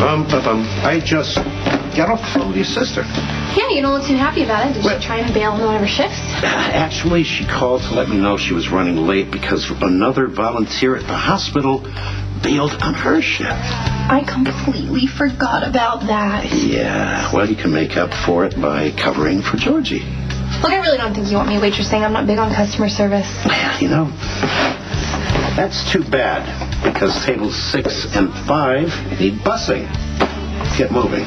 I just got off the phone with your sister. Yeah, you don't look too happy about it. Did she try and bail on one of her shifts? Actually, she called to let me know she was running late because another volunteer at the hospital bailed on her shift. I completely forgot about that. Yeah, well, you can make up for it by covering for Georgie. Look, I really don't think you want me waitressing. I'm not big on customer service. You know, that's too bad, because tables 6 and 5 need busing. Let's get moving.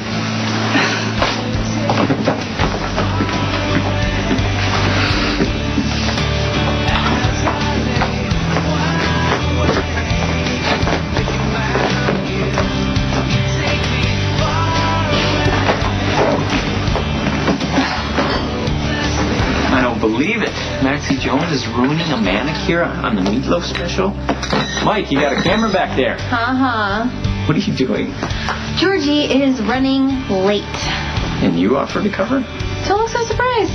Believe it. Maxie Jones is ruining a manicure on the Meatloaf special. Mike, you got a camera back there. What are you doing? Georgie is running late. And you offered to cover? Don't look so surprised.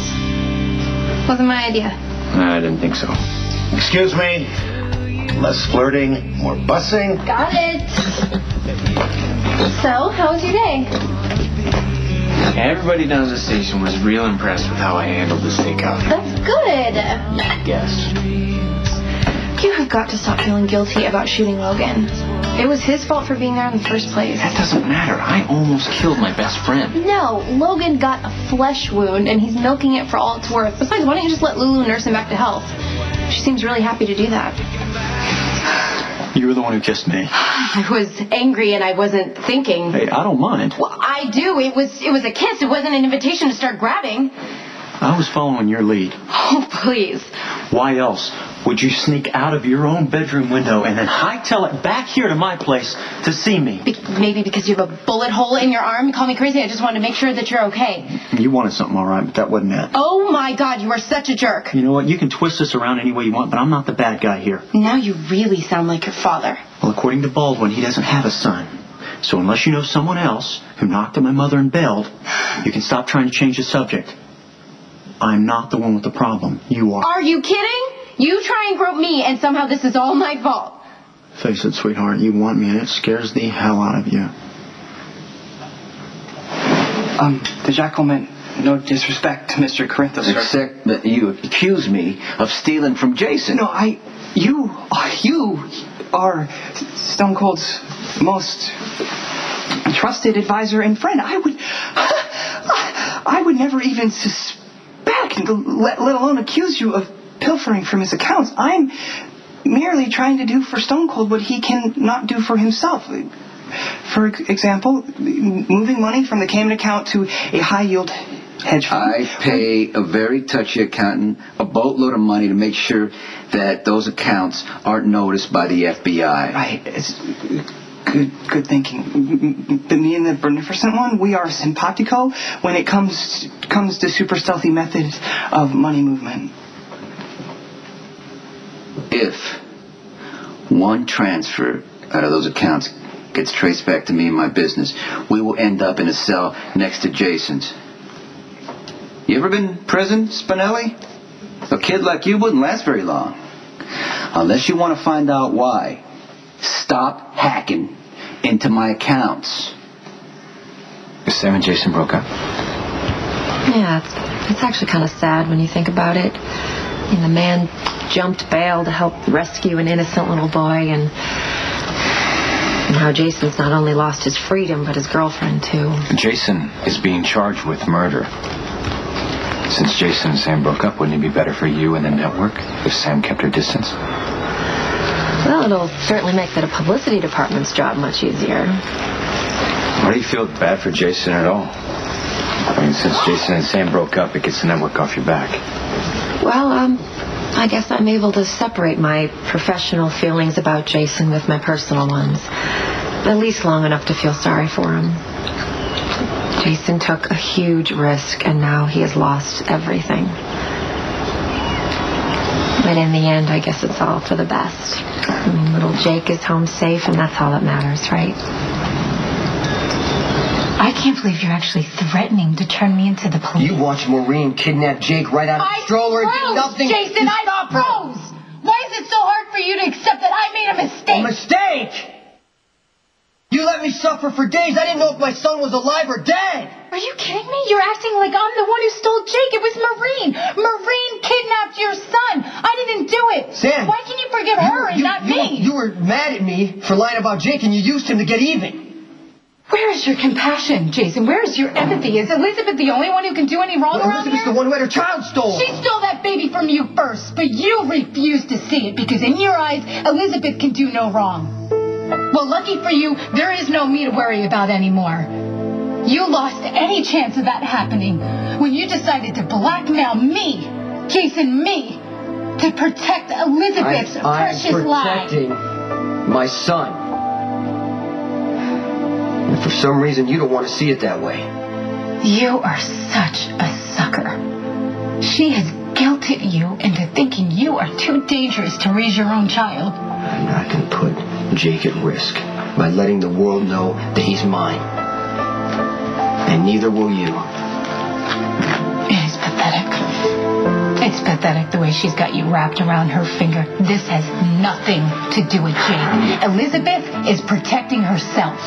Wasn't my idea. I didn't think so. Excuse me. Less flirting, more bussing. Got it. So, how was your day? Everybody down at the station was real impressed with how I handled the stakeout. That's good. I guess. You have got to stop feeling guilty about shooting Logan. It was his fault for being there in the first place. That doesn't matter. I almost killed my best friend. No, Logan got a flesh wound, and he's milking it for all it's worth. Besides, why don't you just let Lulu nurse him back to health? She seems really happy to do that. You were the one who kissed me. I was angry and I wasn't thinking. Hey, I don't mind. Well, I do. It was a kiss. It wasn't an invitation to start grabbing. I was following your lead. Oh, please. Why else would you sneak out of your own bedroom window and then hightail it back here to my place to see me? Maybe because you have a bullet hole in your arm. You call me crazy. I just wanted to make sure that you're okay. You wanted something all right, but that wasn't it. Oh, my God. You are such a jerk. You know what? You can twist this around any way you want, but I'm not the bad guy here. Now you really sound like your father. Well, according to Baldwin, he doesn't have a son. So unless you know someone else who knocked at my mother and bailed, you can stop trying to change the subject. I'm not the one with the problem. You are. Are you kidding? You try and grope me, and somehow this is all my fault. Face it, sweetheart. You want me, and it scares the hell out of you. The Jackal meant no disrespect to Mr. Corinthos. Except that you accuse me of stealing from Jason. No, you are Stone Cold's most trusted advisor and friend. I would never even suspect, let alone accuse you of pilfering from his accounts. I'm merely trying to do for Stone Cold what he cannot do for himself. For example, moving money from the Cayman account to a high-yield hedge fund. I pay a very touchy accountant a boatload of money to make sure that those accounts aren't noticed by the FBI. Right. It's good thinking. But me and the beneficent one, we are simpatico when it comes to super stealthy methods of money movement. If one transfer out of those accounts gets traced back to me and my business, we will end up in a cell next to Jason's. You ever been in prison, Spinelli? A kid like you wouldn't last very long. Unless you want to find out why, stop hacking into my accounts. Sam and Jason broke up. Yeah, it's actually kind of sad when you think about it. I mean, the man jumped bail to help rescue an innocent little boy, and now Jason's not only lost his freedom, but his girlfriend, too. Jason is being charged with murder. Since Jason and Sam broke up, wouldn't it be better for you and the network if Sam kept her distance? Well, it'll certainly make the publicity department's job much easier. Why do you feel bad for Jason at all? I mean, since Jason and Sam broke up, it gets the network off your back. Well, I guess I'm able to separate my professional feelings about Jason with my personal ones. At least long enough to feel sorry for him. Jason took a huge risk, and now he has lost everything. But in the end, I guess it's all for the best. I mean, little Jake is home safe, and that's all that matters, right? I can't believe you're actually threatening to turn me into the police. You watched Maureen kidnap Jake right out of the stroller and did nothing. Jason, I froze! Why is it so hard for you to accept that I made a mistake? A mistake? You let me suffer for days. I didn't know if my son was alive or dead. Are you kidding me? You're acting like I'm the one who stole Jake. It was Maureen. Maureen kidnapped your son. I didn't do it. Sam. Why can you forgive her and not me? You were mad at me for lying about Jake, and you used him to get even. Where is your compassion, Jason? Where is your empathy? Is Elizabeth the only one who can do any wrong around Elizabeth's here? the one who had her child stolen. She stole that baby from you first, but you refused to see it because in your eyes, Elizabeth can do no wrong. Well, lucky for you, there is no me to worry about anymore. You lost any chance of that happening when you decided to blackmail me, Jason, me, to protect Elizabeth's precious life. I'm protecting my son. And for some reason, you don't want to see it that way. You are such a sucker. She has guilted you into thinking you are too dangerous to raise your own child. I'm not going to put Jake at risk by letting the world know that he's mine. And neither will you. It is pathetic. It's pathetic the way she's got you wrapped around her finger. This has nothing to do with Jake. Elizabeth is protecting herself.